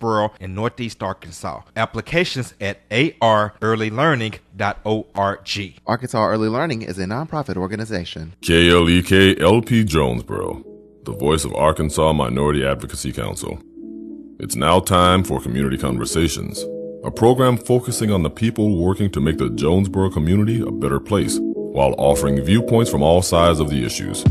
Jonesboro and Northeast Arkansas. Applications at arearlylearning.org. Arkansas Early Learning is a nonprofit organization. KLEK LP Jonesboro, the voice of Arkansas Minority Advocacy Council. It's now time for Community Conversations, a program focusing on the people working to make the Jonesboro community a better place, while offering viewpoints from all sides of the issues.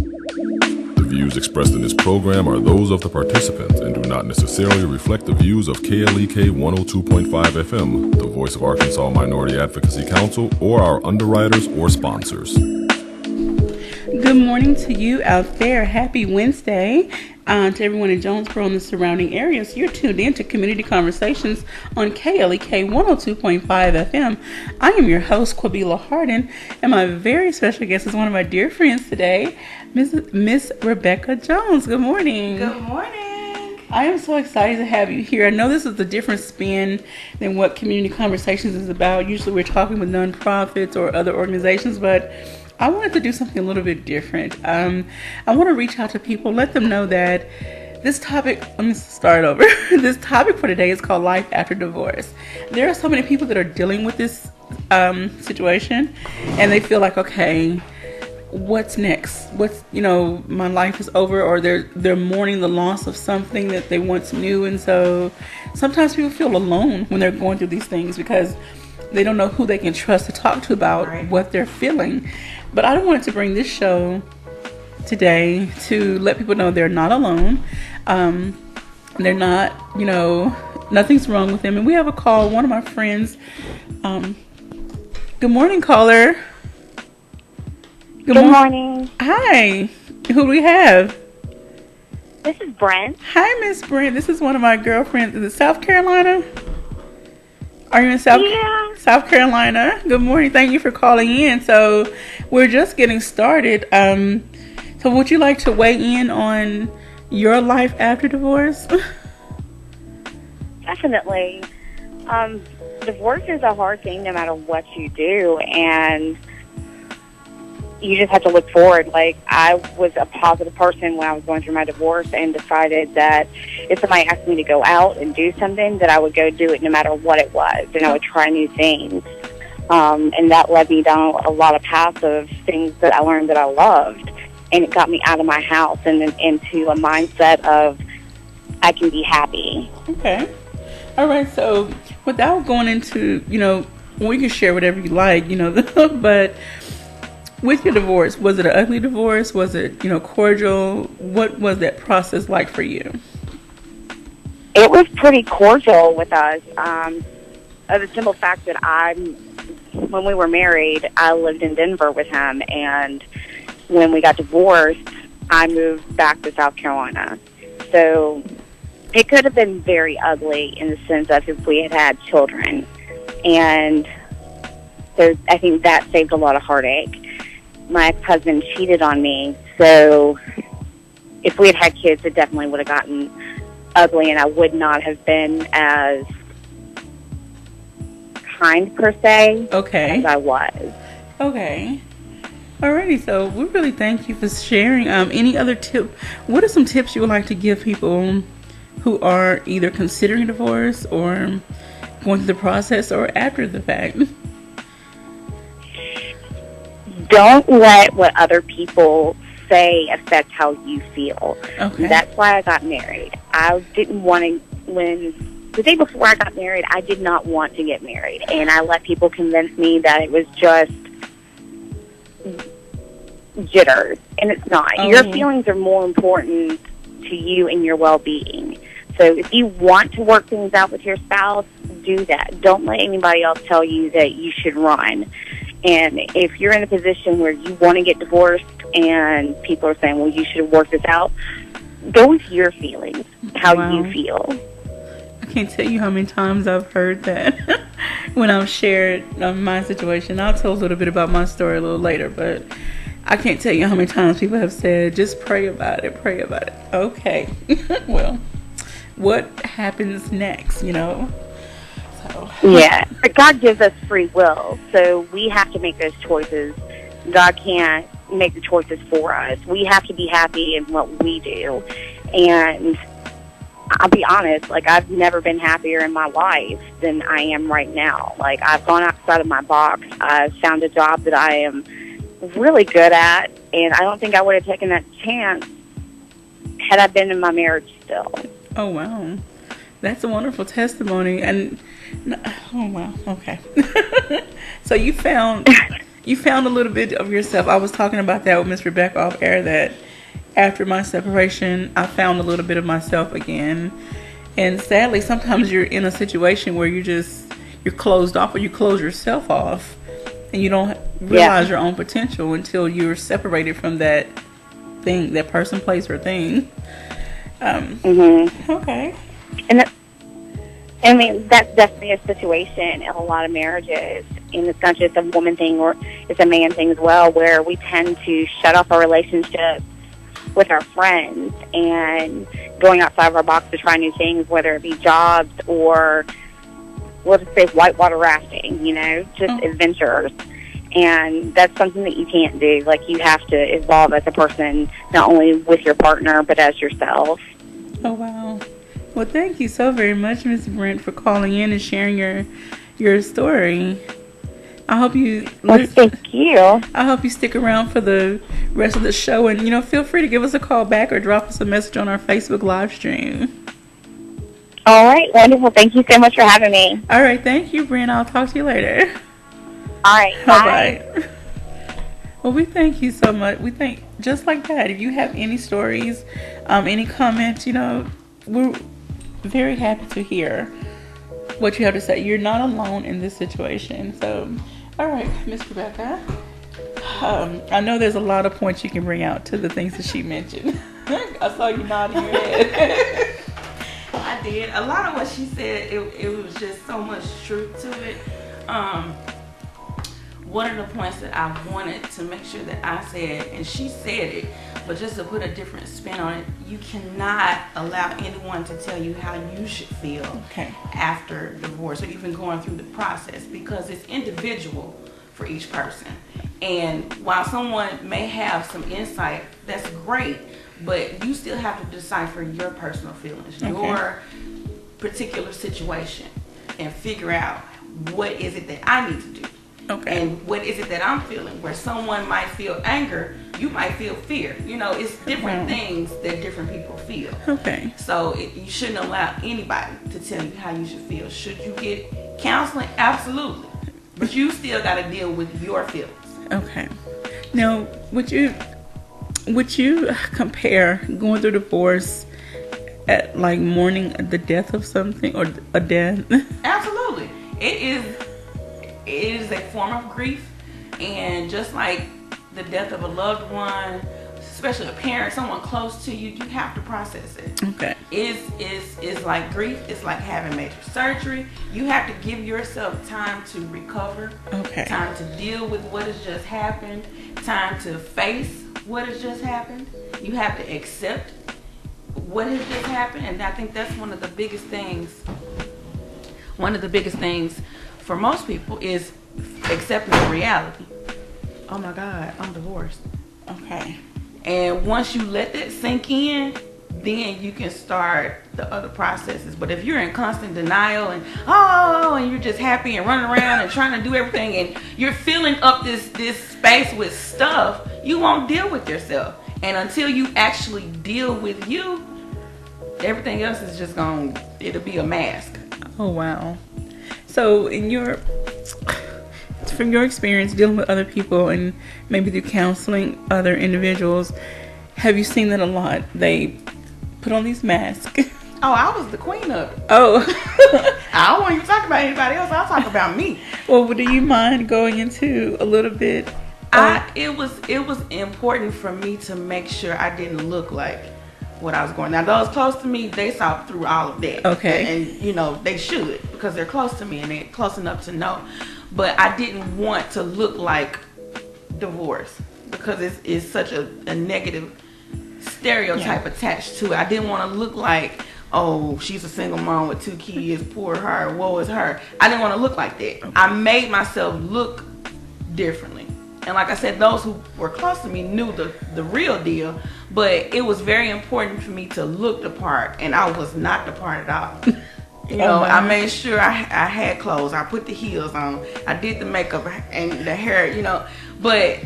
The views expressed in this program are those of the participants and do not necessarily reflect the views of KLEK 102.5 FM, the voice of Arkansas Minority Advocacy Council, or our underwriters or sponsors. Good morning to you out there. Happy Wednesday to everyone in Jonesboro and the surrounding areas. You're tuned in to Community Conversations on KLEK 102.5 FM. I am your host, Quabila Hardin, and my very special guest is one of my dear friends today, Miss Rebecca Jones. Good morning. Good morning. I am so excited to have you here. I know this is a different spin than what Community Conversations is about. Usually we're talking with nonprofits or other organizations, but I wanted to do something a little bit different. I want to reach out to people, let them know that this topic, let me start over. This topic for today is called Life After Divorce. There are so many people that are dealing with this situation, and they feel like, okay, what's next? My life is over, or they're mourning the loss of something that they once knew. And so sometimes people feel alone when they're going through these things because they don't know who they can trust to talk to about what they're feeling. But I wanted to bring this show today to let people know they're not alone. They're not, nothing's wrong with them. And we have a call, one of my friends. Good morning, caller. Good morning. Hi. Who do we have? This is Brent. Hi, Miss Brent. This is one of my girlfriends. Is it South Carolina? Are you in South Carolina? Good morning. Thank you for calling in. So we're just getting started. So would you like to weigh in on your life after divorce? Definitely. Divorce is a hard thing no matter what you do, and you just have to look forward. Like, I was a positive person when I was going through my divorce and decided that if somebody asked me to go out and do something, that I would go do it no matter what it was, and I would try new things. And that led me down a lot of paths of things that I learned that I loved, and it got me out of my house and then into a mindset of I can be happy. Okay. All right. So without going into, we can share whatever you like, but with your divorce, was it an ugly divorce? Was it, cordial? What was that process like for you? It was pretty cordial with us. Of the simple fact that when we were married, I lived in Denver with him, and when we got divorced, I moved back to South Carolina. So it could have been very ugly in the sense of if we had children, and so I think that saved a lot of heartache. My ex-husband cheated on me, so if we had had kids, it definitely would have gotten ugly, and I would not have been as kind, per se, as I was. Okay. Alrighty, so we really thank you for sharing. Any other tip? What are some tips you would like to give people who are either considering divorce or going through the process or after the fact? Don't let what other people say affect how you feel. Okay. That's why I got married. I didn't want to, the day before I got married, I did not want to get married. And I let people convince me that it was just jitters. And it's not. Your feelings are more important to you and your well-being. So if you want to work things out with your spouse, do that. Don't let anybody else tell you that you should run. And if you're in a position where you want to get divorced and people are saying, well, you should work this out, go with your feelings, how you feel. I can't tell you how many times I've heard that when I've shared my situation. I'll tell a little bit about my story a little later, but I can't tell you how many times people have said, just pray about it, pray about it. Okay. Well, what happens next, So. Yeah, but God gives us free will, so we have to make those choices. God can't make the choices for us. We have to be happy in what we do. And I'll be honest, like, I've never been happier in my life than I am right now. Like, I've gone outside of my box. I've found a job that I am really good at, and I don't think I would have taken that chance had I been in my marriage still. Oh, wow. That's a wonderful testimony. And, oh, wow. Okay. So you found a little bit of yourself. I was talking about that with Miss Rebecca off air, that after my separation, I found a little bit of myself again. And sadly, sometimes you're in a situation where you're closed off, or you close yourself off, and you don't realize your own potential until you're separated from that thing, that person, place, or thing. Okay. And I mean, that's definitely a situation in a lot of marriages. And it's not just a woman thing, or it's a man thing as well, where we tend to shut off our relationships with our friends and going outside of our box to try new things, whether it be jobs or, we'll just say, whitewater rafting, just adventures. And that's something that you can't do. Like, you have to evolve as a person, not only with your partner, but as yourself. Oh, wow. Well, thank you so very much, Miss Brent, for calling in and sharing your story. I hope you. Well, thank you. I hope you stick around for the rest of the show, and feel free to give us a call back or drop us a message on our Facebook live stream. All right, wonderful. Thank you so much for having me. All right, thank you, Brent. I'll talk to you later. All right, bye. Well, we thank you so much. We think just like that. If you have any stories, any comments, we're very happy to hear what you have to say. You're not alone in this situation. So, all right, Miss Rebecca. I know there's a lot of points you can bring out to the things that she mentioned. I saw you nodding your head. I did. A lot of what she said, it was just so much truth to it. One of the points that I wanted to make sure that I said, and she said it, but just to put a different spin on it, you cannot allow anyone to tell you how you should feel after divorce, or even going through the process, because it's individual for each person. And while someone may have some insight, that's great, but you still have to decipher your personal feelings, your particular situation, and figure out what is it that I need to do. And what is it that I'm feeling? Where someone might feel anger, you might feel fear. It's different things that different people feel. So you shouldn't allow anybody to tell you how you should feel. Should you get counseling? Absolutely. But you still got to deal with your feelings. Now, would you compare going through divorce at like mourning the death of something, or a death? Absolutely. It is a form of grief, and just like the death of a loved one, especially a parent, someone close to you, you have to process it. It's like grief. It's like having major surgery. You have to give yourself time to recover, time to deal with what has just happened, time to face what has just happened. You have to accept what has just happened, and I think that's one of the biggest things. One of the biggest things for most people is accepting the reality. Oh my God, I'm divorced. And once you let that sink in, then you can start the other processes. But if you're in constant denial and you're just happy and running around and trying to do everything, and you're filling up this space with stuff, you won't deal with yourself. And until you actually deal with you, everything else is just it'll be a mask. Oh, wow. So from your experience dealing with other people and maybe through counseling other individuals, have you seen that a lot? They put on these masks. Oh, I was the queen of it. Oh. I don't want you to talk about anybody else. I'll talk about me. Well, do you mind going into a little bit? It was important for me to make sure I didn't look like what I was going. Now, those close to me, they saw through all of that. And they should, because they're close to me and they're close enough to know. But I didn't want to look like divorce, because it's such a negative stereotype attached to it. I didn't want to look like, oh, she's a single mom with 2 kids, poor her, woe is her. I didn't want to look like that. I made myself look differently. And like I said, those who were close to me knew the real deal. But it was very important for me to look the part, and I was not the part at all. You know, I made sure I had clothes. I put the heels on. I did the makeup and the hair, you know. But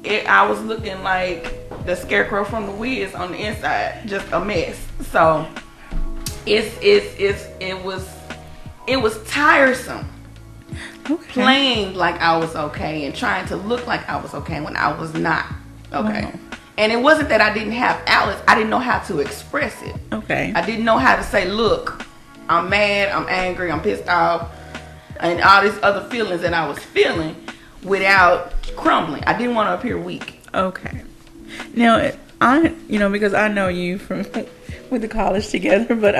I was looking like the Scarecrow from the Wiz on the inside, just a mess. So it was tiresome. Okay. Playing like I was okay and trying to look like I was okay when I was not okay. Wow. And it wasn't that I didn't have outlets. I didn't know how to express it. Okay. I didn't know how to say, look, I'm mad, I'm angry, I'm pissed off, and all these other feelings that I was feeling without crumbling. I didn't want to appear weak. Okay. Now, because I know you from with the college together, but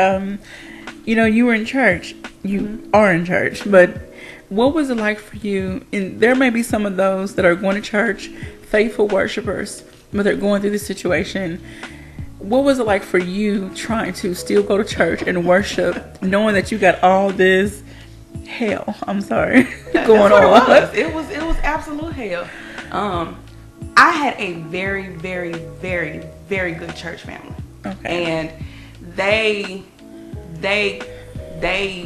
you were in church. You are in church, but what was it like for you? And there may be some of those that are going to church, faithful worshipers, but they're going through this situation. What was it like for you trying to still go to church and worship, knowing that you got all this hell? I'm sorry, going on. It was absolute hell. I had a very, very, very, very good church family. Okay. And they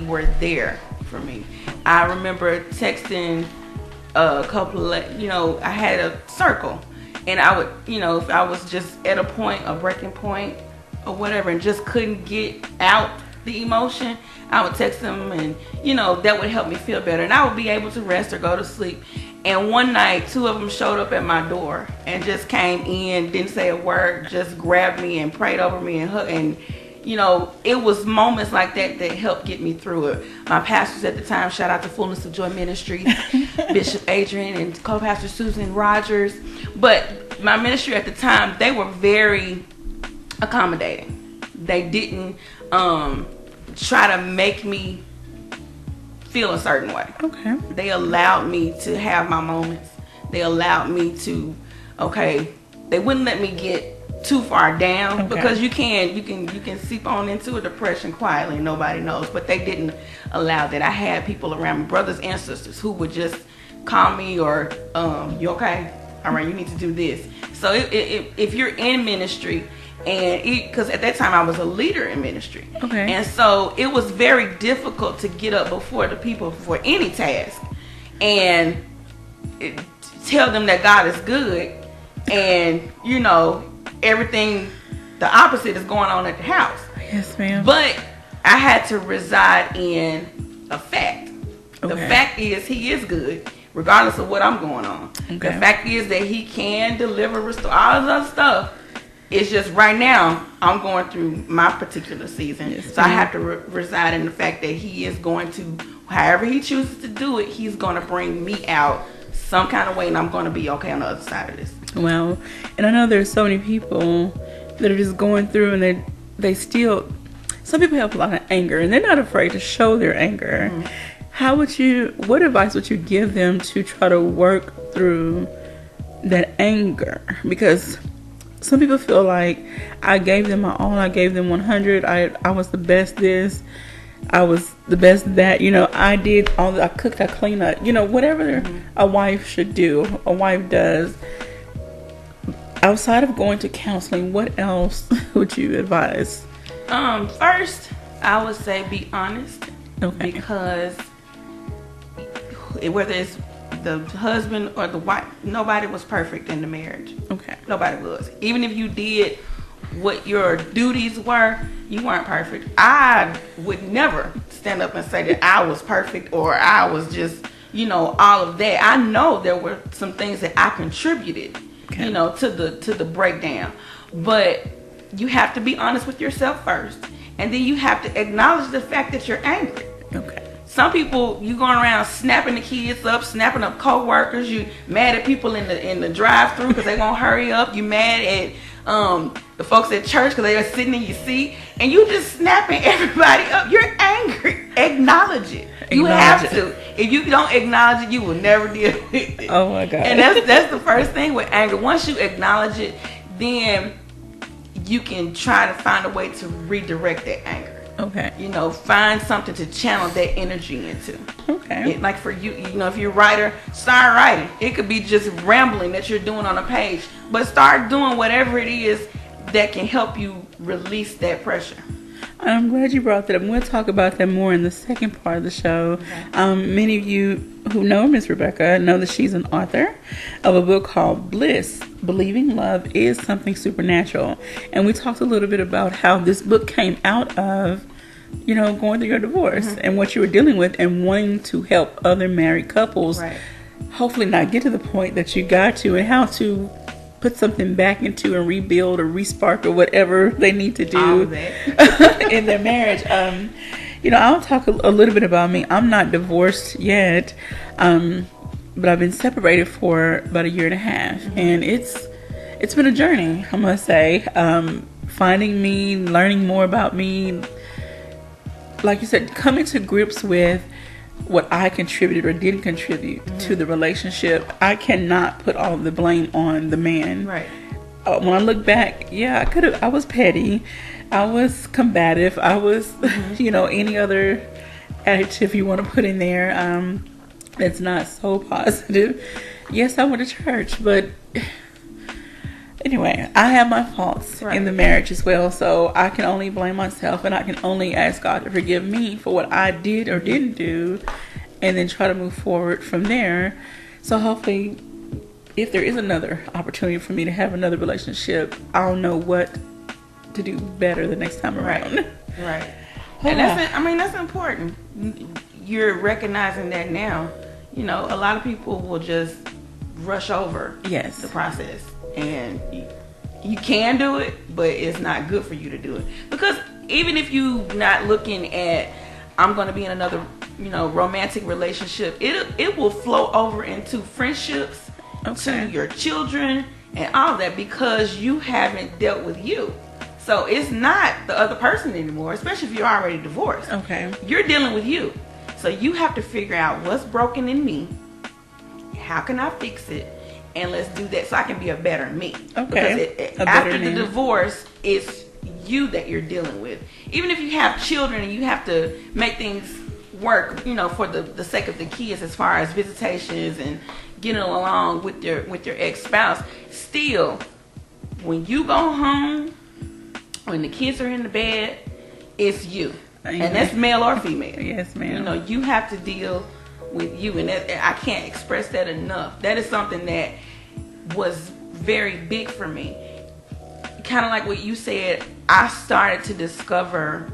were there for me. I remember texting a couple of, I had a circle, and I would, if I was just at a point, a breaking point or whatever, and just couldn't get out the emotion, I would text them, and that would help me feel better, and I would be able to rest or go to sleep. And one night, 2 of them showed up at my door and just came in, didn't say a word, just grabbed me and prayed over me and hugged, and it was moments like that that helped get me through it. My pastors at the time, shout out to Fullness of Joy Ministry, Bishop Adrian and co-pastor Susan Rogers. But my ministry at the time, they were very accommodating. They didn't try to make me feel a certain way. Okay. They allowed me to have my moments. They allowed me to, they wouldn't let me get too far down, because you can seep on into a depression quietly and nobody knows. But they didn't allow that. I had people around me, brothers and sisters, who would just call me or you okay? All right, you need to do this. So if you're in ministry, and because at that time I was a leader in ministry, and so it was very difficult to get up before the people for any task and tell them that God is good, and everything, the opposite is going on at the house. Yes, ma'am. But I had to reside in a fact. The fact is, he is good, regardless of what I'm going on. The fact is that he can deliver, restore, all this other stuff. It's just right now, I'm going through my particular season. Yes, so I have to reside in the fact that he is going to, however he chooses to do it, he's going to bring me out some kind of way, and I'm going to be okay on the other side of this. Well, and I know there's so many people that are just going through, and they still, some people have a lot of anger, and they're not afraid to show their anger. Mm-hmm. What advice would you give them to try to work through that anger? Because some people feel like, I gave them my all, I gave them 100, I was the best this, I was the best that, I did all, I cooked, I cleaned up, whatever a wife should do, a wife does. Outside of going to counseling, what else would you advise? First, I would say be honest. Because whether it's the husband or the wife, nobody was perfect in the marriage. Nobody was. Even if you did what your duties were, you weren't perfect. I would never stand up and say that I was perfect or I was just, all of that. I know there were some things that I contributed, to the breakdown. But you have to be honest with yourself first. And then you have to acknowledge the fact that you're angry. Some people, you going around snapping the kids up, snapping up co-workers. You mad at people in the drive-thru because they won't hurry up. You mad at the folks at church because they are sitting in your seat. And you just snapping everybody up. You're angry. Acknowledge it. You have to. If you don't acknowledge it, you will never deal with it. Oh my God. And that's the first thing with anger. Once you acknowledge it, then you can try to find a way to redirect that anger. Okay. You know, find something to channel that energy into. Okay. Like for you, you know, if you're a writer, start writing. It could be just rambling that you're doing on a page, but start doing whatever it is that can help you release that pressure. I'm glad you brought that up. We'll talk about that more in the second part of the show. Okay. Many of you who know Miss Rebecca know that she's an author of a book called Bliss, Believing Love is Something Supernatural. And we talked a little bit about how this book came out of, you know, going through your divorce and what you were dealing with and wanting to help other married couples hopefully not get to the point that you got to, and how to put something back into and rebuild or respark or whatever they need to do in their marriage. You know, I'll talk a little bit about me. I'm not divorced yet, but I've been separated for about 1.5 years, and it's been a journey, I must say. Finding me, learning more about me, like you said, coming to grips with what I contributed or didn't contribute to the relationship. I cannot put all of the blame on the man. Right. When I look back, yeah, I was petty. I was combative. I was, you know, any other adjective you want to put in there that's not so positive. Yes, I went to church, but anyway, I have my faults in the marriage as well, so I can only blame myself, and I can only ask God to forgive me for what I did or didn't do, and then try to move forward from there. So hopefully, if there is another opportunity for me to have another relationship, I'll know what to do better the next time around. Right. And that's important. You're recognizing that now. You know, a lot of people will just rush over the process. And you can do it, but it's not good for you to do it. Because even if you not looking at, I'm going to be in another, you know, romantic relationship, it will flow over into friendships, to your children, and all that, because you haven't dealt with you. So it's not the other person anymore, especially if you're already divorced. Okay. You're dealing with you. So you have to figure out what's broken in me. How can I fix it? And let's do that so I can be a better me. Okay. Because after the divorce, it's you that you're dealing with. Even if you have children and you have to make things work, you know, for the sake of the kids, as far as visitations and getting along with your ex-spouse, still, when you go home, when the kids are in the bed, it's you. Amen. And that's male or female. Yes, ma'am. You know, you have to deal with you, and I can't express that enough. That is something that was very big for me. Kind of like what you said, I started to discover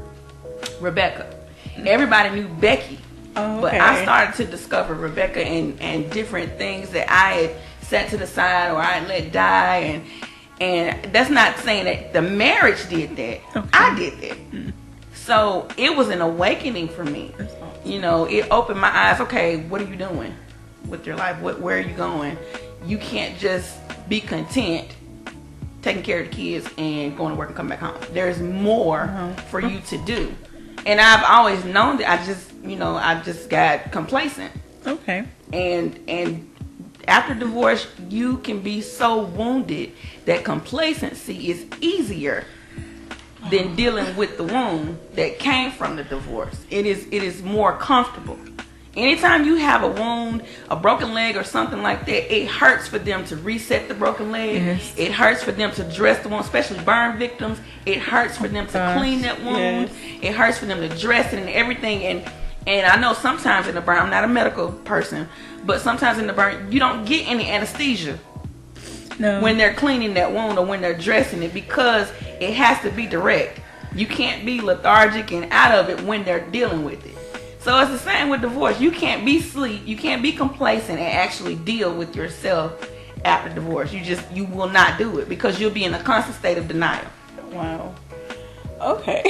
Rebecca. Everybody knew Becky, but I started to discover Rebecca and different things that I had set to the side or I had let die, and that's not saying that the marriage did that. I did that. So it was an awakening for me. You know, it opened my eyes. Okay, what are you doing with your life? Where are you going? You can't just be content taking care of the kids and going to work and coming back home. There's more for you to do. And I've always known that. I just got complacent. Okay. And after divorce, you can be so wounded that complacency is easier than dealing with the wound that came from the divorce. It is more comfortable. Anytime you have a wound, a broken leg or something like that, it hurts for them to reset the broken leg. Yes. It hurts for them to dress the wound, especially burn victims. It hurts for them to clean that wound. Yes. It hurts for them to dress it and everything. And I know sometimes in the burn, I'm not a medical person, but sometimes in the burn, you don't get any anesthesia. No. When they're cleaning that wound or when they're dressing it, because it has to be direct. You can't be lethargic and out of it when they're dealing with it. So it's the same with divorce. You can't be sleep. You can't be complacent and actually deal with yourself after divorce. You will not do it because you'll be in a constant state of denial. Wow. Okay.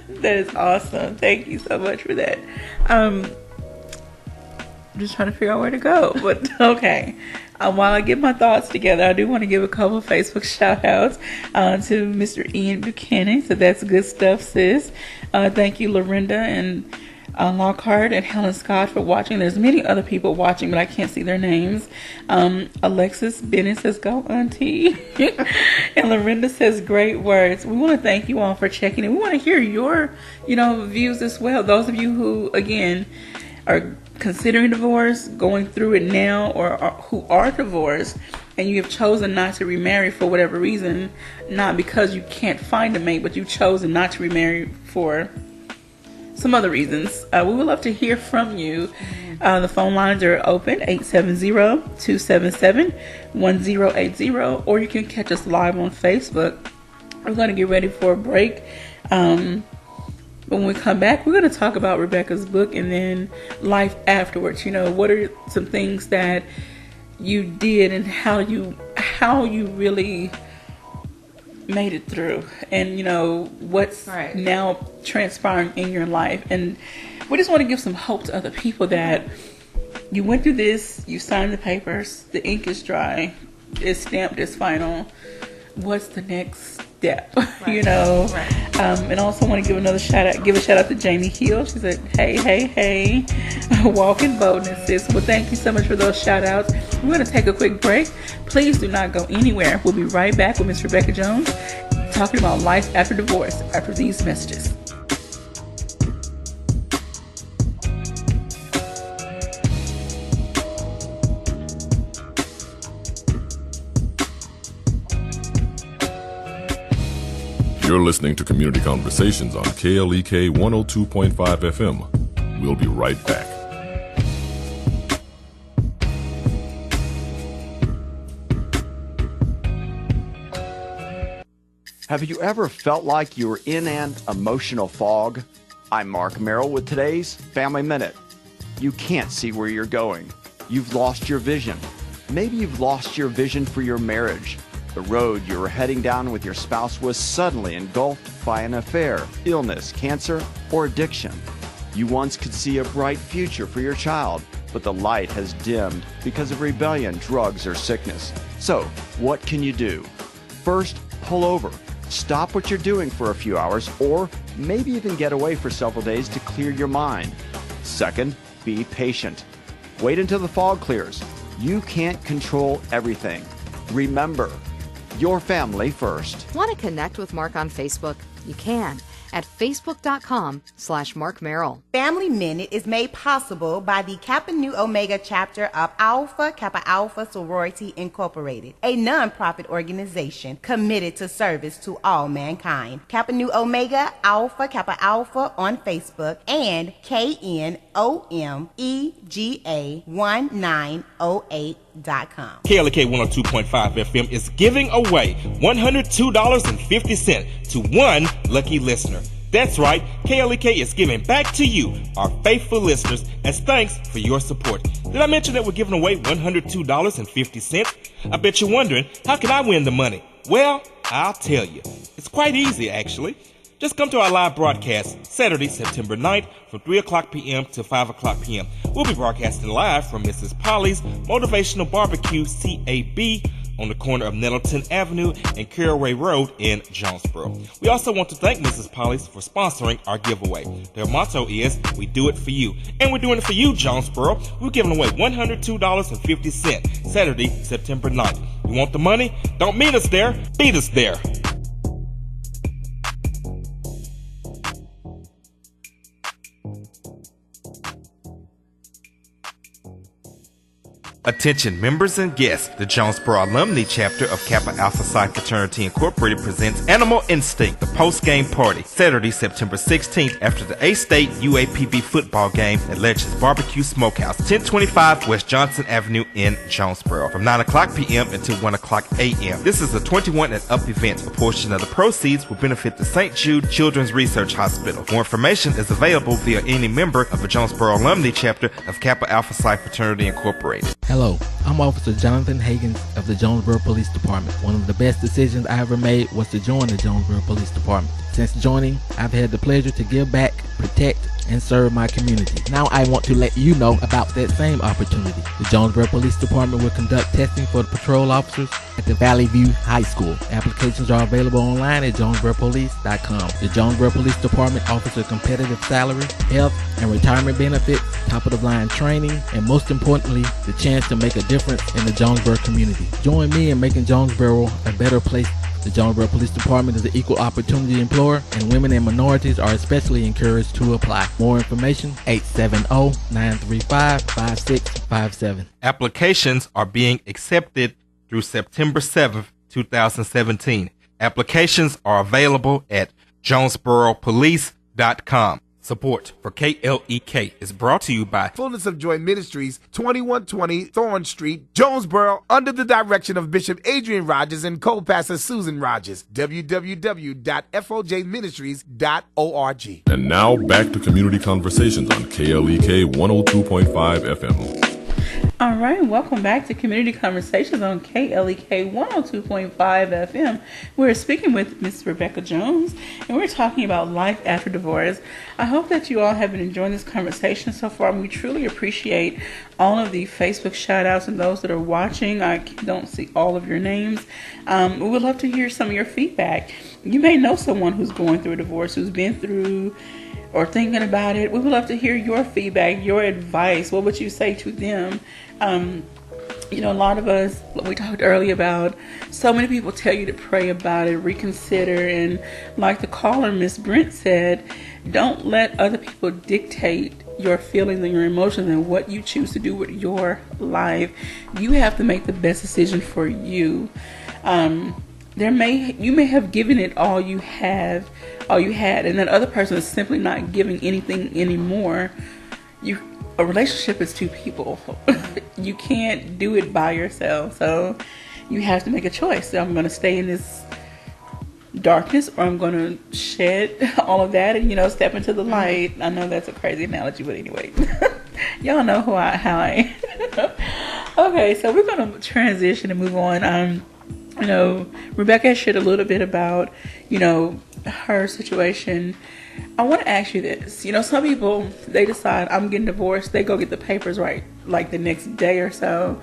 That is awesome. Thank you so much for that. I'm just trying to figure out where to go, but okay. While I get my thoughts together, I do want to give a couple of Facebook shout outs to Mr. Ian Buchanan. So that's good stuff, sis. Thank you, Lorinda and Lockhart and Helen Scott for watching. There's many other people watching, but I can't see their names. Alexis Bennett says, go auntie. And Lorinda says, great words. We want to thank you all for checking in. We want to hear your, views as well. Those of you who, again, are considering divorce, going through it now, or who are divorced, and you have chosen not to remarry for whatever reason, not because you can't find a mate, but you've chosen not to remarry for some other reasons. We would love to hear from you. The phone lines are open, 870-277-1080, or you can catch us live on Facebook. We're going to get ready for a break. When we come back, we're going to talk about Rebecca's book and then life afterwards. What are some things that you did and how you really made it through, and what's now transpiring in your life. And we just want to give some hope to other people that you went through this, you signed the papers, the ink is dry, it's stamped, it's final. What's the next step? And also want to give a shout out to Jamie Hill. She said, hey, walk in boldness, sis. Well, thank you so much for those shout outs. We're going to take a quick break. Please do not go anywhere. We'll be right back with Miss Rebecca Jones talking about life after divorce after these messages. You're listening to Community Conversations on KLEK 102.5 FM. We'll be right back. Have you ever felt like you were in an emotional fog? I'm Mark Merrill with today's Family Minute. You can't see where you're going. You've lost your vision. Maybe you've lost your vision for your marriage. The road you were heading down with your spouse was suddenly engulfed by an affair, illness, cancer, or addiction. You once could see a bright future for your child, but the light has dimmed because of rebellion, drugs, or sickness. So, what can you do? First, pull over. Stop what you're doing for a few hours, or maybe even get away for several days to clear your mind. Second, be patient. Wait until the fog clears. You can't control everything. Remember, your family first. Want to connect with Mark on Facebook? You can at facebook.com/Mark Merrill. Family Minute is made possible by the Kappa Nu Omega chapter of Alpha Kappa Alpha Sorority Incorporated, a non-profit organization committed to service to all mankind. Kappa Nu Omega Alpha Kappa Alpha on Facebook and KNOMEGA1908.com. KLK 102.5 FM is giving away $102.50 to one lucky listener. That's right, KLK is giving back to you, our faithful listeners, as thanks for your support. Did I mention that we're giving away $102.50? I bet you're wondering, how can I win the money? Well, I'll tell you. It's quite easy, actually. Just come to our live broadcast Saturday, September 9th from 3 o'clock p.m. to 5 o'clock p.m. We'll be broadcasting live from Mrs. Polly's Motivational Barbecue CAB on the corner of Nettleton Avenue and Caraway Road in Jonesboro. We also want to thank Mrs. Polly's for sponsoring our giveaway. Their motto is, we do it for you. And we're doing it for you, Jonesboro. We're giving away $102.50 Saturday, September 9th. You want the money? Don't meet us there. Beat us there. Attention members and guests, the Jonesboro Alumni Chapter of Kappa Alpha Psi Fraternity Incorporated presents Animal Instinct, the post-game party, Saturday, September 16th after the A-State UAPB football game at Legends Barbecue Smokehouse, 1025 West Johnson Avenue in Jonesboro, from 9 o'clock p.m. until 1 o'clock a.m. This is a 21 and up event. A portion of the proceeds will benefit the St. Jude Children's Research Hospital. More information is available via any member of the Jonesboro Alumni Chapter of Kappa Alpha Psi Fraternity Incorporated. Hello, I'm Officer Jonathan Higgins of the Jonesboro Police Department. One of the best decisions I ever made was to join the Jonesboro Police Department. Since joining, I've had the pleasure to give back protect, and serve my community. Now I want to let you know about that same opportunity. The Jonesboro Police Department will conduct testing for the patrol officers at the Valley View High School. Applications are available online at jonesboropolice.com. The Jonesboro Police Department offers a competitive salary, health, and retirement benefits, top-of-the-line training, and most importantly, the chance to make a difference in the Jonesboro community. Join me in making Jonesboro a better place. The Jonesboro Police Department is an equal opportunity employer, and women and minorities are especially encouraged to apply. More information, 870-935-5657. Applications are being accepted through September 7th, 2017. Applications are available at jonesboropolice.com. Support for KLEK is brought to you by Fullness of Joy Ministries, 2120 Thorn Street, Jonesboro, under the direction of Bishop Adrian Rogers and co-pastor Susan Rogers. www.fjministries.org. And now back to Community Conversations on KLEK 102.5 FM. All right, welcome back to Community Conversations on KLEK 102.5 FM. We're speaking with Ms. Rebecca Jones, and we're talking about life after divorce. I hope that you all have been enjoying this conversation so far. We truly appreciate all of the Facebook shout-outs and those that are watching. I don't see all of your names. We would love to hear some of your feedback. You may know someone who's going through a divorce, who's been through or thinking about it. We would love to hear your feedback, your advice. What would you say to them? A lot of us, we talked earlier about, so many people tell you to pray about it, reconsider, and like the caller, Miss Brent, said, don't let other people dictate your feelings and your emotions and what you choose to do with your life. You have to make the best decision for you. You may have given it all you had, and that other person is simply not giving anything anymore. A relationship is two people. You can't do it by yourself. So you have to make a choice. So I'm going to stay in this darkness, or I'm going to shed all of that and, step into the light. I know that's a crazy analogy, but anyway, y'all know how I am. Okay, so we're going to transition and move on. Rebecca shared a little bit about, her situation. I want to ask you this. Some people, they decide, I'm getting divorced. They go get the papers right like the next day or so.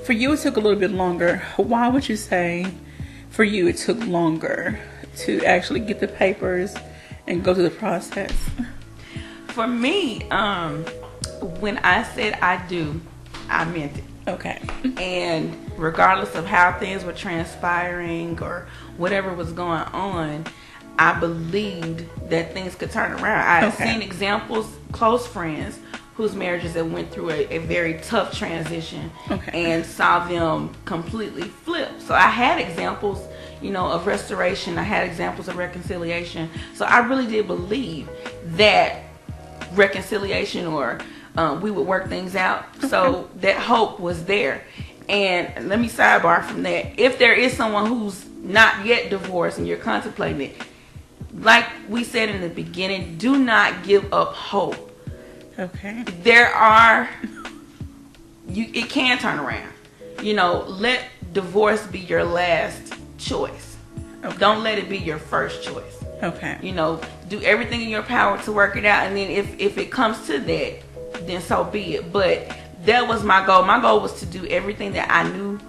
For you, it took a little bit longer. Why would you say for you it took longer to actually get the papers and go through the process? For me, when I said I do, I meant it. Okay. And regardless of how things were transpiring or whatever was going on, I believed that things could turn around. I had seen examples, close friends, whose marriages that went through a very tough transition and saw them completely flip. So I had examples, of restoration. I had examples of reconciliation. So I really did believe that reconciliation or we would work things out. So that hope was there. And let me sidebar from that. If there is someone who's not yet divorced and you're contemplating it, like we said in the beginning, do not give up hope. Okay. It can turn around. Let divorce be your last choice. Okay. Don't let it be your first choice. Okay. Do everything in your power to work it out. And then if it comes to that, then so be it. But that was my goal. My goal was to do everything that I knew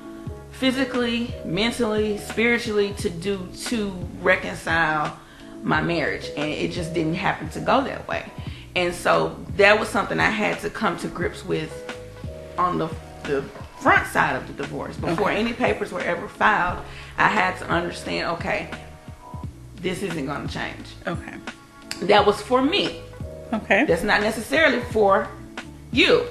physically, mentally, spiritually to do to reconcile my marriage, and it just didn't happen to go that way. And so that was something I had to come to grips with on the front side of the divorce. Before any papers were ever filed, I had to understand, okay, this isn't going to change. Okay. That was for me. Okay. That's not necessarily for you,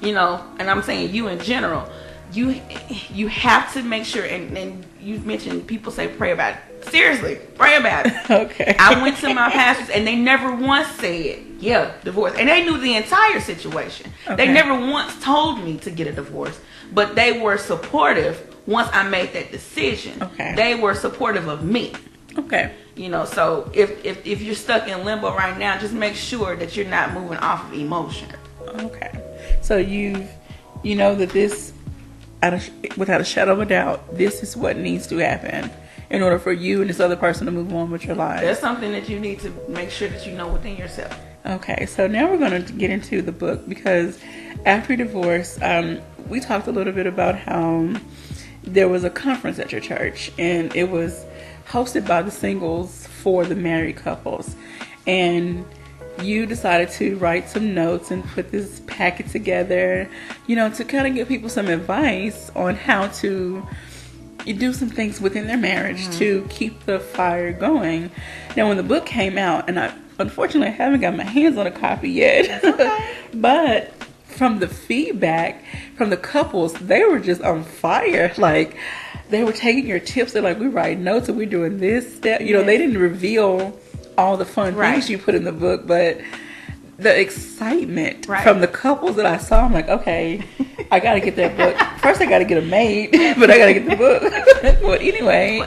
and I'm saying you in general. You have to make sure, and you mentioned people say pray about it. Seriously, pray about it. Okay. I went to my pastors and they never once said, divorce. And they knew the entire situation. Okay. They never once told me to get a divorce, but they were supportive once I made that decision. Okay. They were supportive of me. Okay. So if you're stuck in limbo right now, just make sure that you're not moving off of emotion. Okay. So you know that this, without a shadow of a doubt, this is what needs to happen. in order for you and this other person to move on with your lives. That's something that you need to make sure that you know within yourself. Okay, so now we're going to get into the book, because after divorce, we talked a little bit about how there was a conference at your church, and it was hosted by the singles for the married couples. And you decided to write some notes and put this packet together, to kind of give people some advice on how to do some things within their marriage to keep the fire going. Now, when the book came out, and I unfortunately haven't got my hands on a copy yet, but from the feedback from the couples, they were just on fire. Like, they were taking your tips. They're like, we write notes and we're doing this, that. They didn't reveal all the fun things you put in the book, but the excitement from the couples that I saw, I'm like, okay, I got to get that book. First, I got to get it made, but I got to get the book. Well, anyway.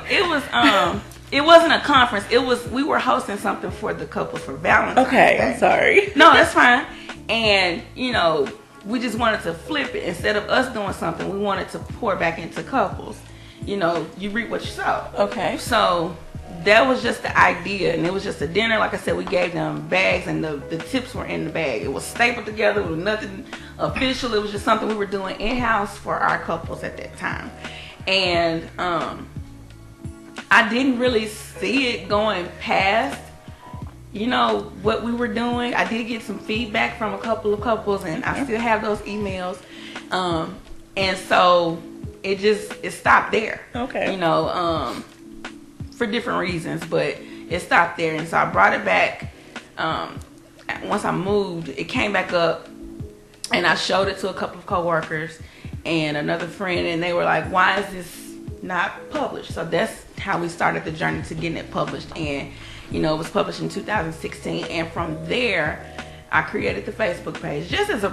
It wasn't a conference. We were hosting something for the couples for Valentine's Day. I'm sorry. No, that's fine. And, we just wanted to flip it. Instead of us doing something, we wanted to pour back into couples. You reap what you sow. Okay. So that was just the idea. And it was just a dinner. Like I said, we gave them bags, and the tips were in the bag. It was stapled together. It was nothing official. It was just something we were doing in-house for our couples at that time. And I didn't really see it going past, what we were doing. I did get some feedback from a couple of couples, and I still have those emails. And so it stopped there. Okay. For different reasons, but it stopped there. And so I brought it back. Once I moved, it came back up, and I showed it to a couple of coworkers and another friend, and they were like, why is this not published? So that's how we started the journey to getting it published. And it was published in 2016, and from there I created the Facebook page just as a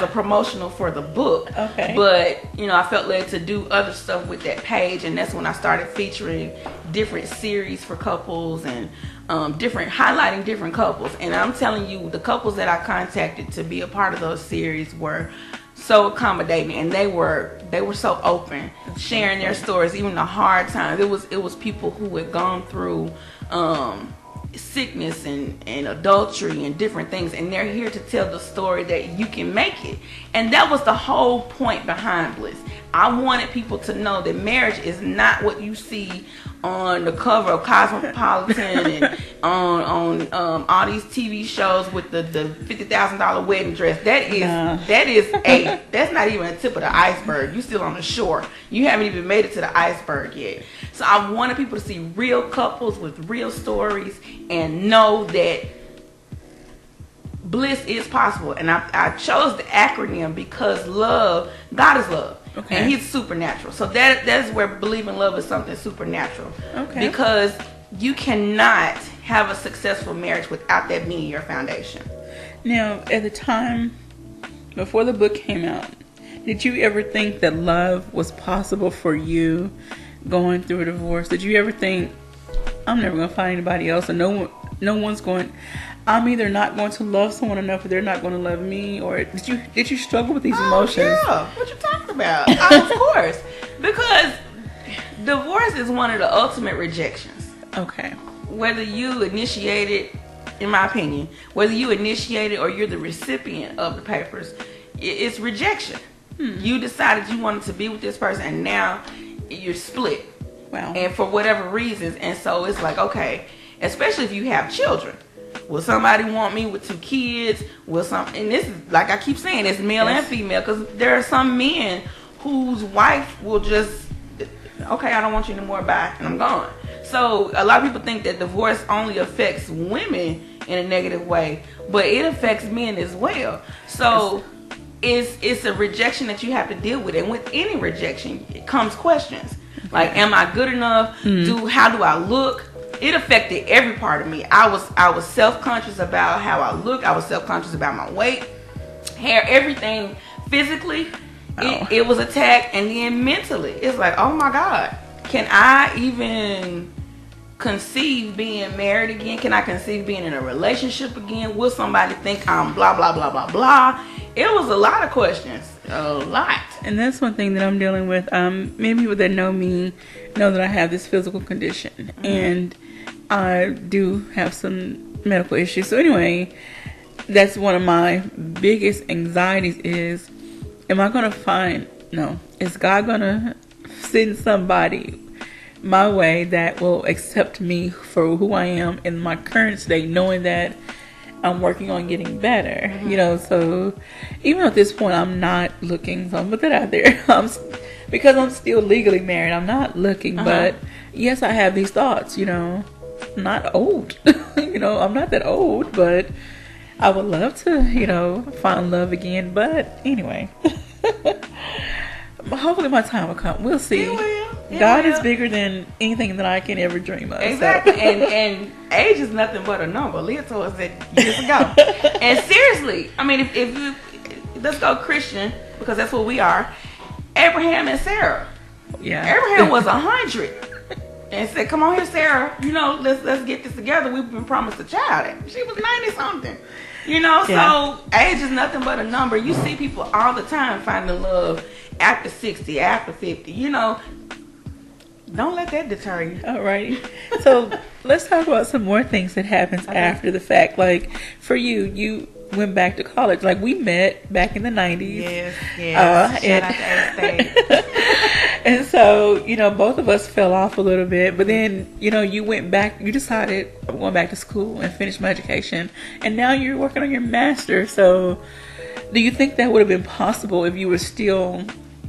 promotional for the book. Okay. But I felt led to do other stuff with that page, and that's when I started featuring different series for couples and highlighting different couples. And I'm telling you, the couples that I contacted to be a part of those series were so accommodating, and they were so open, sharing their stories, even the hard times. It was people who had gone through sickness and adultery and different things, and they're here to tell the story that you can make it. And that was the whole point behind Bliss. I wanted people to know that marriage is not what you see on the cover of Cosmopolitan and on all these TV shows with the $50,000 wedding dress. That's not even the tip of the iceberg. You still on the shore. You haven't even made it to the iceberg yet. So I wanted people to see real couples with real stories and know that bliss is possible. And I chose the acronym because God is love. Okay. And he's supernatural. So that's where believe in love is something supernatural. Okay. Because you cannot have a successful marriage without that being your foundation. Now, at the time before the book came out, did you ever think that love was possible for you going through a divorce? Did you ever think, I'm never going to find anybody else, and no one's going, I'm either not going to love someone enough or they're not going to love me? Or did you struggle with these emotions? Yeah, what you talking about? Of course. Because divorce is one of the ultimate rejections. Okay. Whether you initiate it, in my opinion, whether you initiate it or you're the recipient of the papers, it's rejection. You decided you wanted to be with this person, and now you're split. Wow. And for whatever reasons. And so it's like, okay, especially if you have children. Will somebody want me with 2 kids? And this is, like I keep saying, it's male and female, because there are some men whose wife will just, okay, I don't want you anymore, bye, and I'm gone. So a lot of people think that divorce only affects women in a negative way, but it affects men as well. So it's a rejection that you have to deal with, and with any rejection, it comes questions. Like, am I good enough? How do I look? It affected every part of me. I was self-conscious about how I look. I was self-conscious about my weight, hair, everything. Physically, it was attacked. And then mentally, it's like, oh my God, can I even conceive being married again? Can I conceive being in a relationship again? Will somebody think I'm blah, blah, blah, blah, blah? It was a lot of questions. A lot. And that's one thing that I'm dealing with. Many people that know me know that I have this physical condition, and I do have some medical issues. So anyway, that's one of my biggest anxieties is, is God going to send somebody my way that will accept me for who I am in my current state, knowing that I'm working on getting better, so even at this point, I'm not looking, so I'm put that out there, because I'm still legally married, I'm not looking, but yes, I have these thoughts, I'm not old, I'm not that old, but I would love to, find love again, but anyway, hopefully my time will come, we'll see. God is bigger than anything that I can ever dream of. Exactly. So. and age is nothing but a number. Leah told us that years ago. And seriously, I mean, if you, let's go Christian, because that's what we are. Abraham and Sarah. Yeah. Abraham was 100 and said, come on here, Sarah, let's get this together. We've been promised a child. And she was 90 something. So age is nothing but a number. You see people all the time finding love after 60, after 50, Don't let that deter you. All right. So let's talk about some more things that happens after the fact. Like for you went back to college. Like we met back in the 90s. Yes. Shout out to A-State. And so, both of us fell off a little bit. But then, you went back. You decided I'm going back to school and finish my education. And now you're working on your master's. So do you think that would have been possible if you were still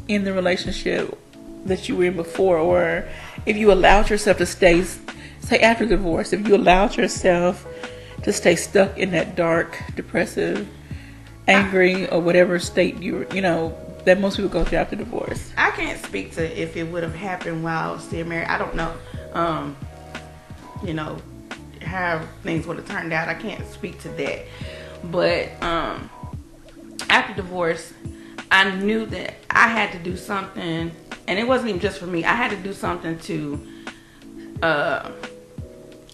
in the relationship that you were in before, or if you allowed yourself to stay, say after divorce, if you allowed yourself to stay stuck in that dark, depressive, angry, or whatever state that most people go through after divorce? I can't speak to if it would have happened while I was still married. I don't know, how things would have turned out. I can't speak to that. But after divorce, I knew that I had to do something. And it wasn't even just for me. I had to do something to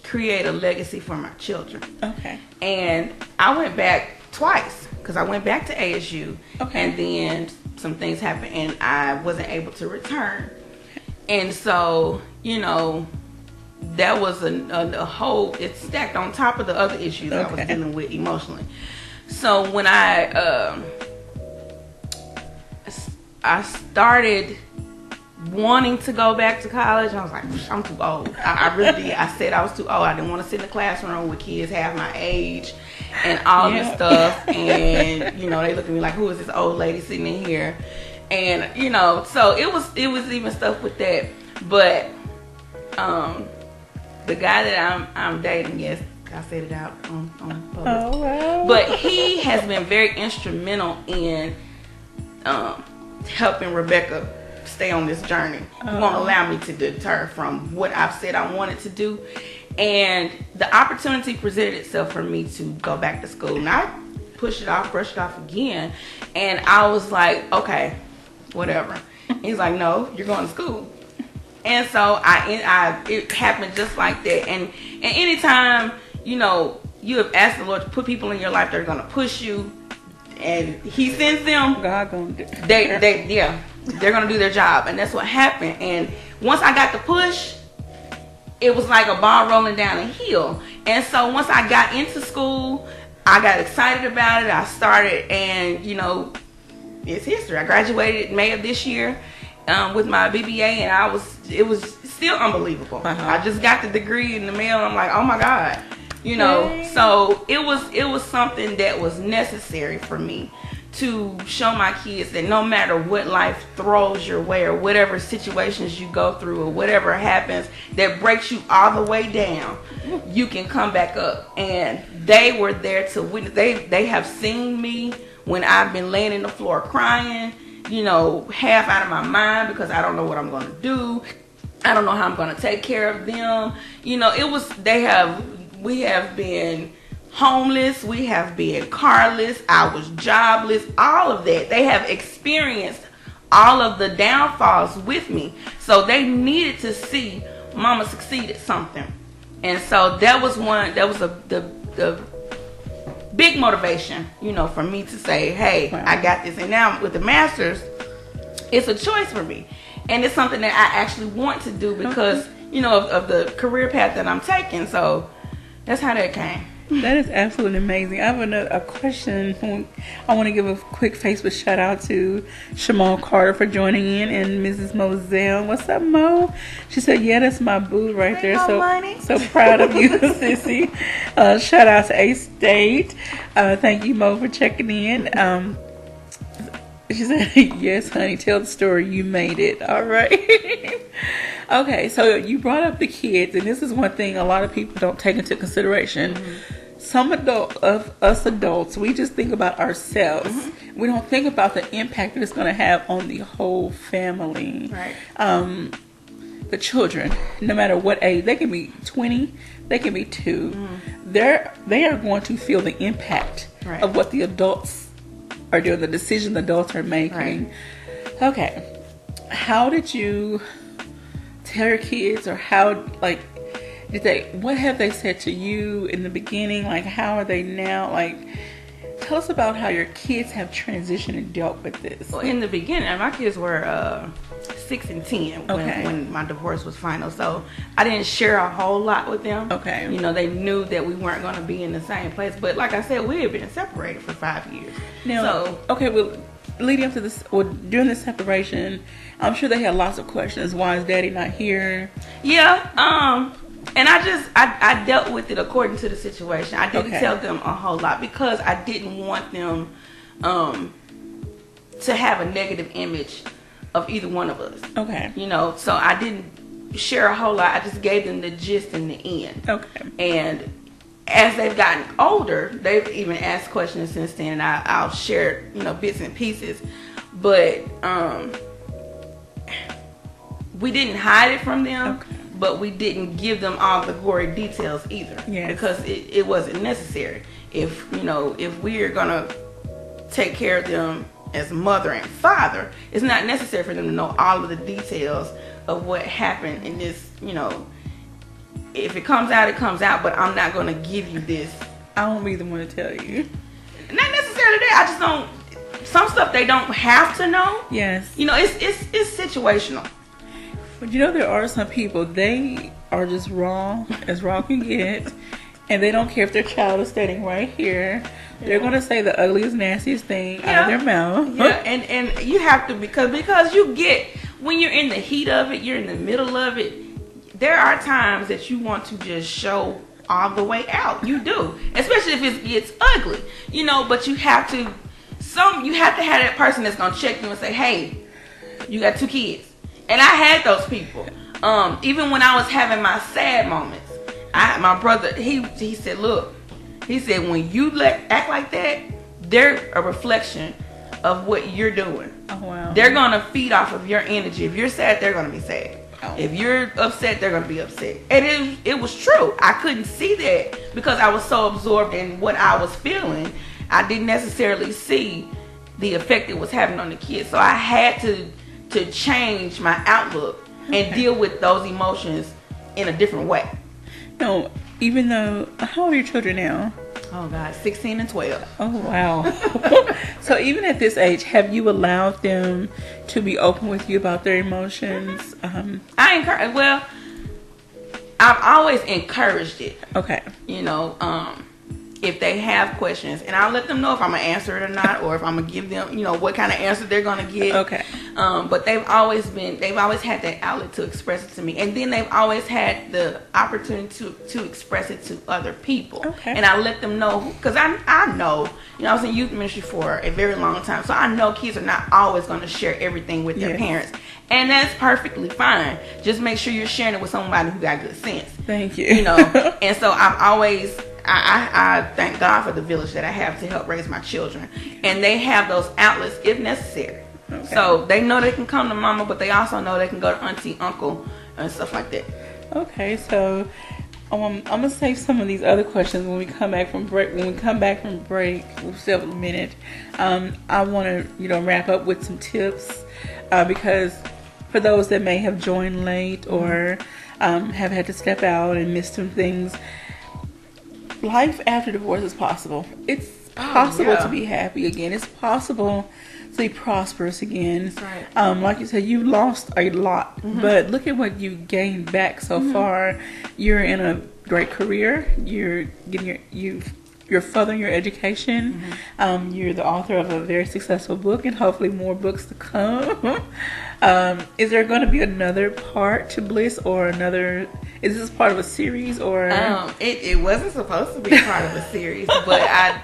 create a legacy for my children. Okay. And I went back twice because I went back to ASU. Okay. And then some things happened and I wasn't able to return. And so, that was a whole, it's stacked on top of the other issues I was dealing with emotionally. So when I started wanting to go back to college, I was like, I'm too old. I really did. I said I was too old. I didn't want to sit in the classroom with kids half my age and all this stuff. And they look at me like, who is this old lady sitting in here? And so it was even stuff with that. But the guy that I'm dating, yes, I said it out on public. Oh, wow. But he has been very instrumental in helping Rebecca stay on this journey. He won't allow me to deter from what I've said I wanted to do. And the opportunity presented itself for me to go back to school. And I brushed it off again. And I was like, okay, whatever. He's like, no, you're going to school. And so it happened just like that. And anytime, you have asked the Lord to put people in your life that are going to push you, and He sends them, God gonna do it. They're gonna do their job, and that's what happened. And once I got the push, it was like a ball rolling down a hill. And so once I got into school, I got excited about it. I started, and it's history. I graduated in May of this year with my BBA, and it was still unbelievable. I just got the degree in the mail. And I'm like, oh my God. So it was something that was necessary for me to show my kids that no matter what life throws your way or whatever situations you go through or whatever happens that breaks you all the way down, you can come back up. And they were there to witness. They have seen me when I've been laying in the floor crying, half out of my mind because I don't know what I'm going to do. I don't know how I'm going to take care of them. We have been homeless, we have been carless, I was jobless, all of that. They have experienced all of the downfalls with me. So they needed to see Mama succeed at something. And so that was the big motivation, for me to say, hey, I got this. And now with the master's, it's a choice for me, and it's something that I actually want to do because of the career path that I'm taking. So that's how that came. That is absolutely amazing. I have a question. I want to give a quick Facebook shout out to Shamal Carter for joining in, and Mrs. Moselle. What's up, Mo? She said, "Yeah, that's my boo right there." So proud of you, sissy. Shout out to A State. Thank you, Mo, for checking in. She said, "Yes, honey. Tell the story. You made it. All right." Okay, so you brought up the kids, and this is one thing a lot of people don't take into consideration. Some of us adults, we just think about ourselves. We don't think about the impact that it's going to have on the whole family. Right. The children, no matter what age, they can be 20, they can be 2. They are going to feel the impact of what the adults are doing, the decisions the adults are making. Right. Okay, how did you tell your kids, or what have they said to you in the beginning? Like, how are they now? Like, tell us about how your kids have transitioned and dealt with this. Well, in the beginning, my kids were 6 and 10 when my divorce was final, so I didn't share a whole lot with them. Okay. They knew that we weren't going to be in the same place, but like I said, we had been separated for 5 years. Now, leading up to this, or during the separation, I'm sure they had lots of questions. Why is Daddy not here? Yeah. And I dealt with it according to the situation. I didn't tell them a whole lot because I didn't want them to have a negative image of either one of us. Okay. So I didn't share a whole lot. I just gave them the gist in the end. Okay. And as they've gotten older, they've even asked questions since then, and I'll share, bits and pieces. But we didn't hide it from them. Okay. But we didn't give them all the gory details either, because it wasn't necessary. If we are gonna take care of them as mother and father, it's not necessary for them to know all of the details of what happened in this. If it comes out, it comes out. But I'm not gonna give you this. I won't be the one to tell you. Not necessarily that. I just don't. Some stuff they don't have to know. Yes. It's situational. But there are some people, they are just raw as raw can get, and they don't care if their child is standing right here. They're going to say the ugliest, nastiest thing out of their mouth. Yeah, and you have to, because you get, when you're in the heat of it, you're in the middle of it, there are times that you want to just show all the way out. You do. Especially if it gets ugly. But you have to have that person that's going to check you and say, hey, you got 2 kids. And I had those people. Even when I was having my sad moments, my brother, he said, look, he said, when you act like that, they're a reflection of what you're doing. Oh, wow. They're going to feed off of your energy. If you're sad, they're going to be sad. Oh. If you're upset, they're going to be upset. And it was true. I couldn't see that because I was so absorbed in what I was feeling. I didn't necessarily see the effect it was having on the kids. So I had to change my outlook and deal with those emotions in a different way. No, even though, how old are your children now? Oh God, 16 and 12. Oh wow. So even at this age, have you allowed them to be open with you about their emotions? I've always encouraged it. Okay. If they have questions, and I'll let them know if I'm gonna answer it or not, or if I'm gonna give them, what kind of answer they're gonna get. Okay. But they've always had that outlet to express it to me, and then they've always had the opportunity to express it to other people. Okay. And I let them know, because I know, I was in youth ministry for a very long time, so I know kids are not always gonna share everything with their parents, and that's perfectly fine. Just make sure you're sharing it with somebody who got good sense. Thank you. And so I've always. I thank God for the village that I have to help raise my children. And they have those outlets if necessary. Okay. So they know they can come to mama, but they also know they can go to auntie, uncle, and stuff like that. Okay, so I'm going to save some of these other questions when we come back from break. When we come back from break, we'll still have a minute. I want to, wrap up with some tips because for those that may have joined late or have had to step out and miss some things, life after divorce is possible. It's possible to be happy again. It's possible to be prosperous again. That's right. Like you said, you lost a lot, but look at what you gained back so far. You're in a great career. You're getting you're furthering your education. You're the author of a very successful book, and hopefully more books to come. Is there going to be another part to Bliss, or another? Is this part of a series, or? It wasn't supposed to be part of a series, but I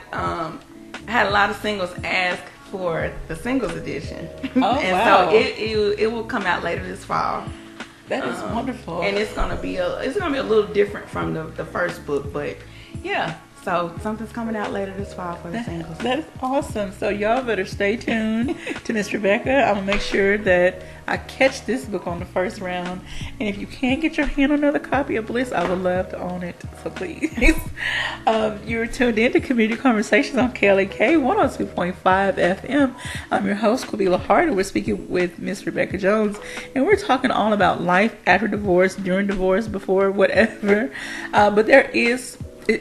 had a lot of singles ask for the singles edition. Oh, and wow. so it will come out later this fall. That is wonderful. And it's gonna be a little different from the first book, but yeah. So something's coming out later this fall for the singles. That is awesome. So y'all better stay tuned to Miss Rebecca. I'm going to make sure that I catch this book on the first round. And if you can't get your hand on another copy of Bliss, I would love to own it. So please. You're tuned in to Community Conversations on KLEK 102.5 FM. I'm your host, Quabila Hart, and we're speaking with Miss Rebecca Jones. And we're talking all about life after divorce, during divorce, before, whatever. But it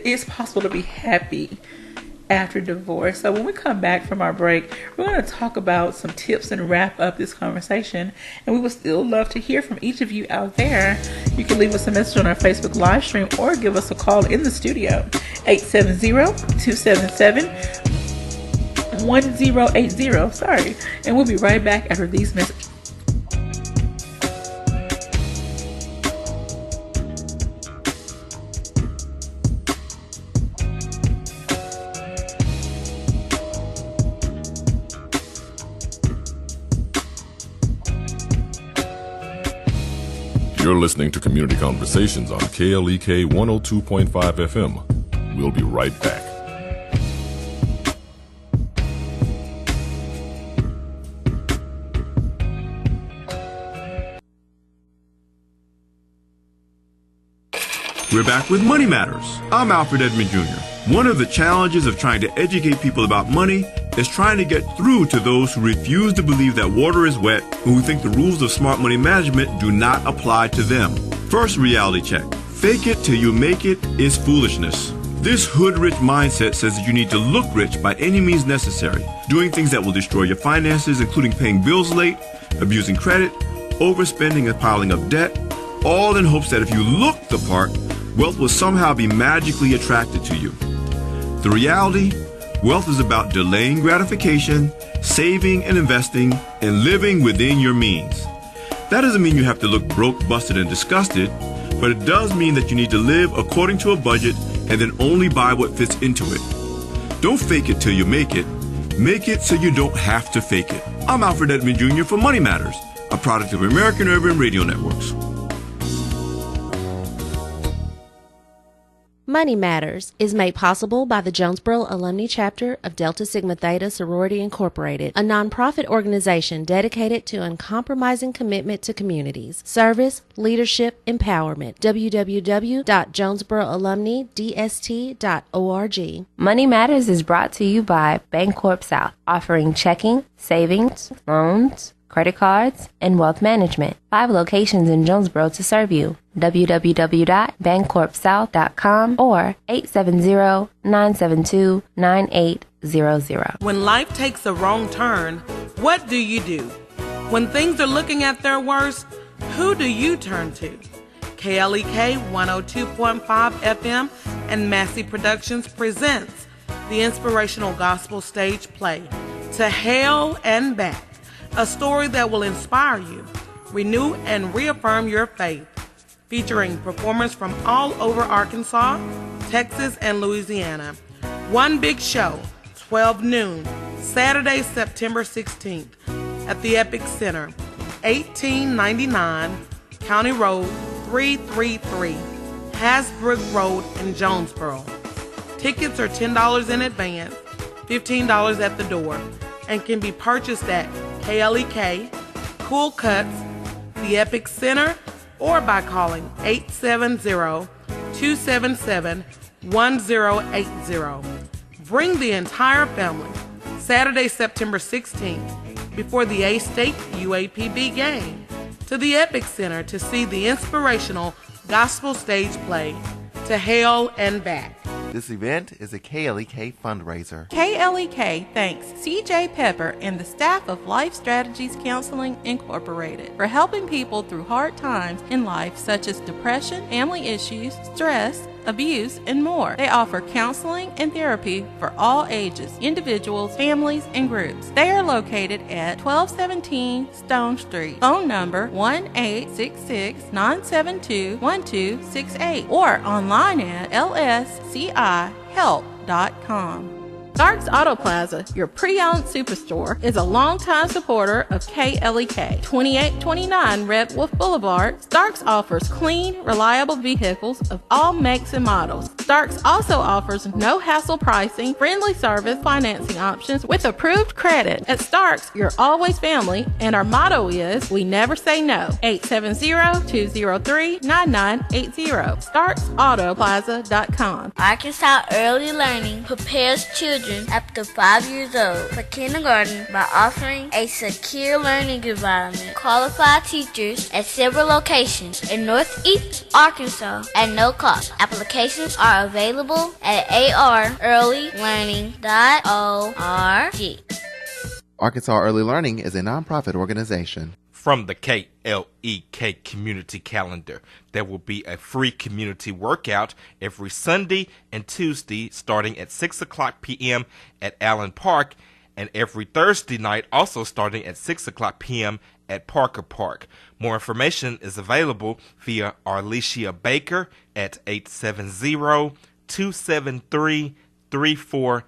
is possible to be happy after divorce. So when we come back from our break, we're going to talk about some tips and wrap up this conversation. And we would still love to hear from each of you out there. You can leave us a message on our Facebook live stream or give us a call in the studio. 870-277-1080. Sorry. And we'll be right back after these messages. You're listening to Community Conversations on KLEK 102.5 FM. We'll be right back. We're back with Money Matters. I'm Alfred Edmond Jr. One of the challenges of trying to educate people about money is trying to get through to those who refuse to believe that water is wet, and who think the rules of smart money management do not apply to them. First reality check. Fake it till you make it is foolishness. This hood-rich mindset says that you need to look rich by any means necessary, doing things that will destroy your finances, including paying bills late, abusing credit, overspending and piling up debt, all in hopes that if you look the part, wealth will somehow be magically attracted to you. The reality, wealth is about delaying gratification, saving and investing, and living within your means. That doesn't mean you have to look broke, busted, and disgusted, but it does mean that you need to live according to a budget and then only buy what fits into it. Don't fake it till you make it. Make it so you don't have to fake it. I'm Alfred Edmond Jr. for Money Matters, a product of American Urban Radio Networks. Money Matters is made possible by the Jonesboro Alumni Chapter of Delta Sigma Theta Sorority Incorporated, a nonprofit organization dedicated to uncompromising commitment to communities, service, leadership, empowerment. www.jonesboroalumnidst.org. Money Matters is brought to you by Bancorp South, offering checking, savings, loans, credit cards, and wealth management. 5 locations in Jonesboro to serve you. www.bancorpsouth.com or 870-972-9800. When life takes a wrong turn, what do you do? When things are looking at their worst, who do you turn to? KLEK 102.5 FM and Massey Productions presents the inspirational gospel stage play, To Hell and Back, a story that will inspire you, renew and reaffirm your faith. Featuring performers from all over Arkansas, Texas, and Louisiana. One big show, 12 noon, Saturday, September 16th, at the Epic Center, 1899 County Road 333, Hasbrook Road in Jonesboro. Tickets are $10 in advance, $15 at the door, and can be purchased at KLEK, Cool Cuts, the Epic Center, or by calling 870-277-1080. Bring the entire family Saturday, September 16th, before the A-State UAPB game, to the Epic Center to see the inspirational gospel stage play, To Hell and Back. This event is a KLEK fundraiser. KLEK thanks CJ Pepper and the staff of Life Strategies Counseling Incorporated for helping people through hard times in life such as depression, family issues, stress, abuse, and more. They offer counseling and therapy for all ages, individuals, families, and groups. They are located at 1217 Stone Street. Phone number 1-866-972-1268 or online at lscihelp.com. Starks Auto Plaza, your pre-owned superstore, is a longtime supporter of KLEK. 2829 Red Wolf Boulevard, Starks offers clean, reliable vehicles of all makes and models. Starks also offers no-hassle pricing, friendly service, financing options with approved credit. At Starks, you're always family, and our motto is, we never say no. 870-203-9980. StarksAutoPlaza.com. Arkansas Early Learning prepares children up to 5 years old for kindergarten by offering a secure learning environment, qualified teachers at several locations in Northeast Arkansas at no cost. Applications are available at arearlylearning.org. Arkansas Early Learning is a nonprofit organization. From the KLEK Community Calendar, there will be a free community workout every Sunday and Tuesday starting at 6 o'clock p.m. at Allen Park, and every Thursday night also starting at 6 o'clock p.m. at Parker Park. More information is available via Arlesia Baker at 870-273-3437.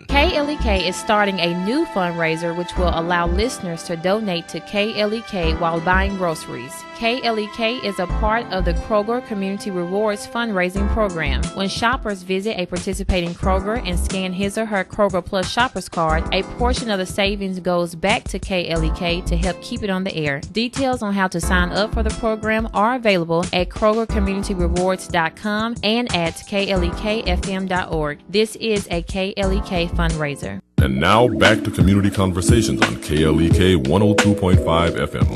KLEK is starting a new fundraiser which will allow listeners to donate to KLEK while buying groceries. KLEK is a part of the Kroger Community Rewards fundraising program. When shoppers visit a participating Kroger and scan his or her Kroger Plus shoppers card, a portion of the savings goes back to KLEK to help keep it on the air. Details on how to sign up for the program are available at KrogerCommunityRewards.com and at KLEKFM.org. This is a KLEK fundraiser. And now back to Community Conversations on KLEK 102.5 FM.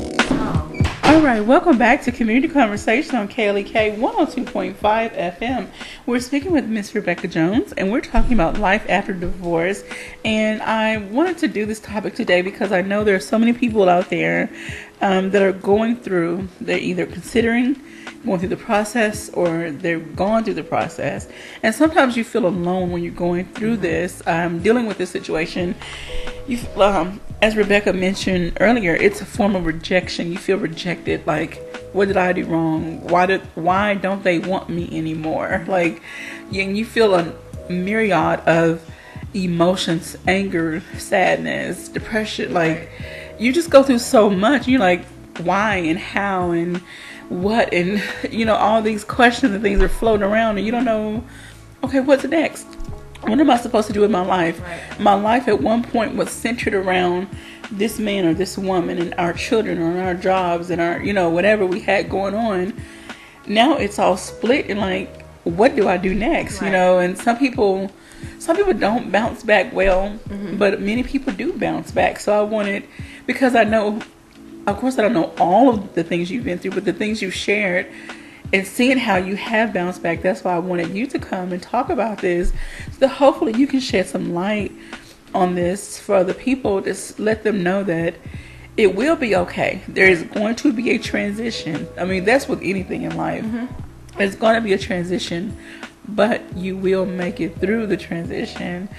All right, welcome back to Community Conversation on KLEK 102.5 FM. We're speaking with Miss Rebecca Jones, and we're talking about life after divorce. And I wanted to do this topic today because I know there are so many people out there that are going through, they're either considering going through the process or they're gone through the process. And sometimes you feel alone when you're going through this, dealing with this situation. You, as Rebecca mentioned earlier, it's a form of rejection. You feel rejected. Like, what did I do wrong? Why don't they want me anymore? Like, and you feel a myriad of emotions: anger, sadness, depression. Like, you just go through so much. You're like, why and how and what, and all these questions and things are floating around, and you don't know, okay, what's next? What am I supposed to do with my life? Right. My life at one point was centered around this man or this woman and our children or our jobs and our, whatever we had going on. Now it's all split, and like, what do I do next? Right. And some people don't bounce back well, but many people do bounce back. So I wanted, because I know, of course, I don't know all of the things you've been through, but the things you've shared and seeing how you have bounced back, that's why I wanted you to come and talk about this. So hopefully you can shed some light on this for other people. Just let them know that it will be okay. There is going to be a transition. I mean, that's with anything in life. There's going to be a transition, but you will make it through the transition.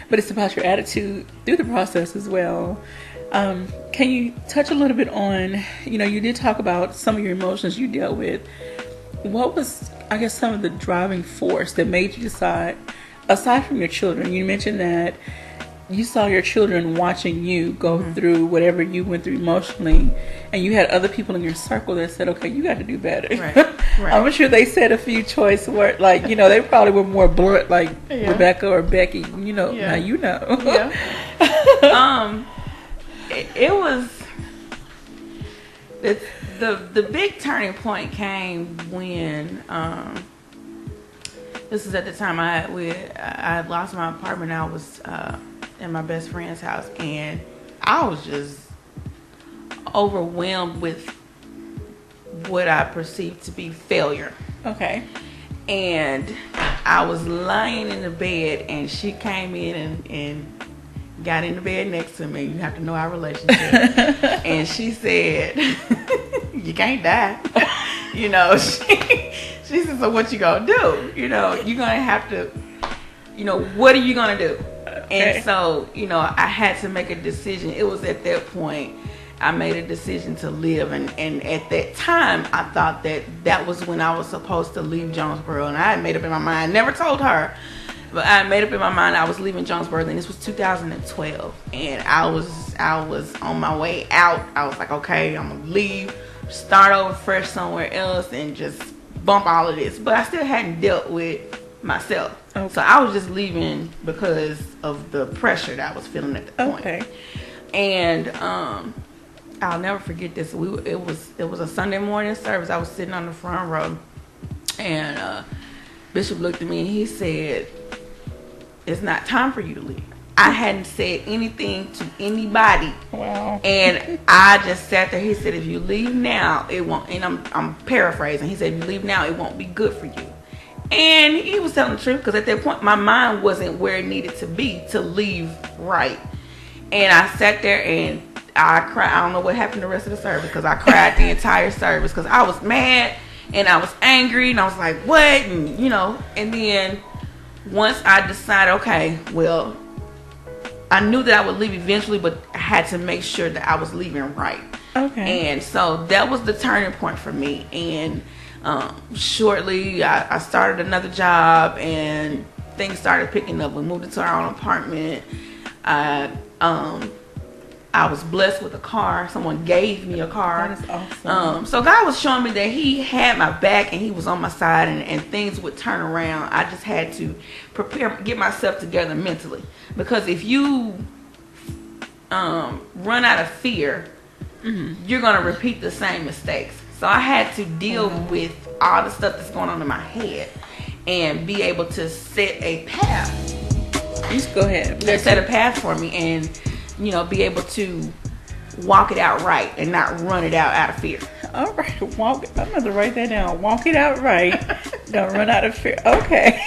But it's about your attitude through the process as well. Can you touch a little bit on, you did talk about some of your emotions you dealt with. What was, I guess, some of the driving force that made you decide, aside from your children, you mentioned that you saw your children watching you go through whatever you went through emotionally, and you had other people in your circle that said, okay, you got to do better. Right. I'm sure they said a few choice words, like, they probably were more blunt, like Rebecca or Becky, now you know. Yeah. It was the big turning point came when this is at the time I had lost my apartment. I was in my best friend's house, and I was just overwhelmed with what I perceived to be failure. Okay. And I was lying in the bed, and she came in and got in the bed next to me. You have to know our relationship. And she said, "You can't die." You know, she said, "So what you gonna do? You know, you're gonna have to, you know, what are you gonna do?" Okay. And so, you know, I had to make a decision. It was at that point I made a decision to live, and at that time I thought that was when I was supposed to leave Jonesboro, and I had made up in my mind, never told her, but I made up in my mind I was leaving Jonesboro, and this was 2012, and I was on my way out. I was like, okay, I'm gonna leave, start over fresh somewhere else, and just bump all of this. But I still hadn't dealt with myself. Okay. So I was just leaving because of the pressure that I was feeling at the point. Okay. And I'll never forget this. It was a Sunday morning service. I was sitting on the front row, and Bishop looked at me and he said, "It's not time for you to leave." I hadn't said anything to anybody. Wow. And I just sat there. He said, "If you leave now, it won't." And I'm paraphrasing. He said, "If you leave now, it won't be good for you." And he was telling the truth, because at that point my mind wasn't where it needed to be to leave right. And I sat there and I cried. I don't know what happened the rest of the service, because I cried the entire service, because I was mad and I was angry and I was like, what? And you know, and then once I decided, okay, well, I knew that I would leave eventually, but I had to make sure that I was leaving right. Okay. And so that was the turning point for me. And shortly I started another job and things started picking up. We moved into our own apartment. I was blessed with a car. Someone gave me a car. That is awesome. So God was showing me that He had my back and He was on my side, and things would turn around. I just had to prepare, get myself together mentally, because if you run out of fear, you're gonna repeat the same mistakes. So I had to deal with all the stuff that's going on in my head and be able to set a path. Just go ahead. Set a path for me, and you know, be able to walk it out right and not run it out of fear. All right, I'm going to write that down. Walk it out right. Don't run out of fear. Okay.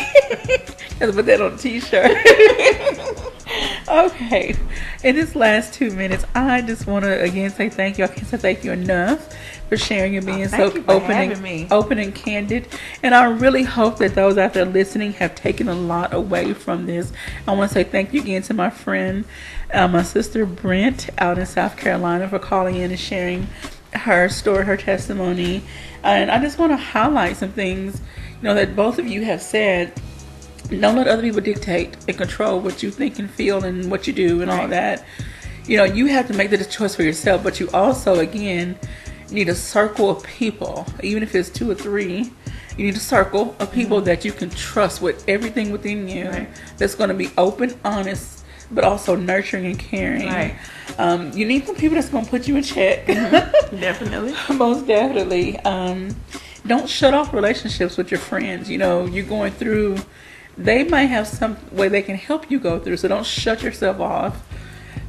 Let's put that on a t-shirt. Okay. In this last 2 minutes, I just want to again say thank you. I can't say thank you enough for sharing and being so open and candid. And I really hope that those out there listening have taken a lot away from this. I want to say thank you again to my friend, my sister Brent out in South Carolina, for calling in and sharing her story, her testimony. And I just want to highlight some things, you know, that both of you have said. Don't let other people dictate and control what you think and feel and what you do and all that. You know, you have to make the choice for yourself, but you also, again, need a circle of people. Even if it's 2 or 3, you need a circle of people that you can trust with everything within you, that's going to be open, honest, but also nurturing and caring. Right. You need some people that's going to put you in check. Definitely. Most definitely. Don't shut off relationships with your friends. You know, you're going through, they might have some way they can help you go through. So don't shut yourself off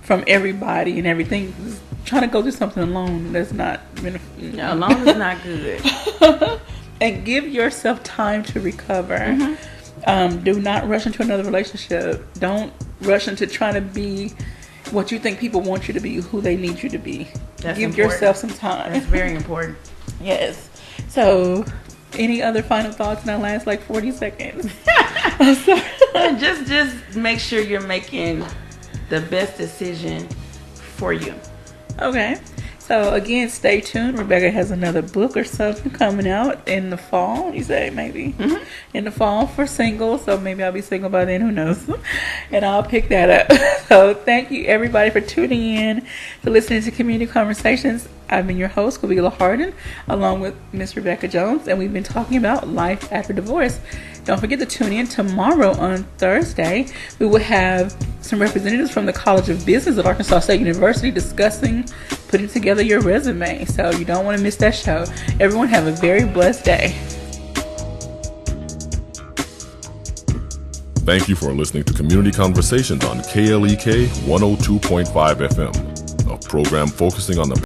from everybody and everything. Just trying to go through something alone, that's not alone is not good. And give yourself time to recover. Do not rush into another relationship. Don't rush into trying to be what you think people want you to be, who they need you to be. That's give important. Yourself some time. That's very important. Yes. So, any other final thoughts in our last 40 seconds? Just make sure you're making the best decision for you. Okay. So again, stay tuned. Rebecca has another book or something coming out in the fall. You say maybe in the fall for singles. So maybe I'll be single by then. Who knows? And I'll pick that up. So thank you everybody for tuning in, for listening to Community Conversations. I've been your host, Kavila Harden, along with Miss Rebecca Jones, and we've been talking about life after divorce. Don't forget to tune in tomorrow on Thursday. We will have some representatives from the College of Business at Arkansas State University discussing putting together your resume. So you don't want to miss that show. Everyone have a very blessed day. Thank you for listening to Community Conversations on KLEK 102.5 FM, a program focusing on the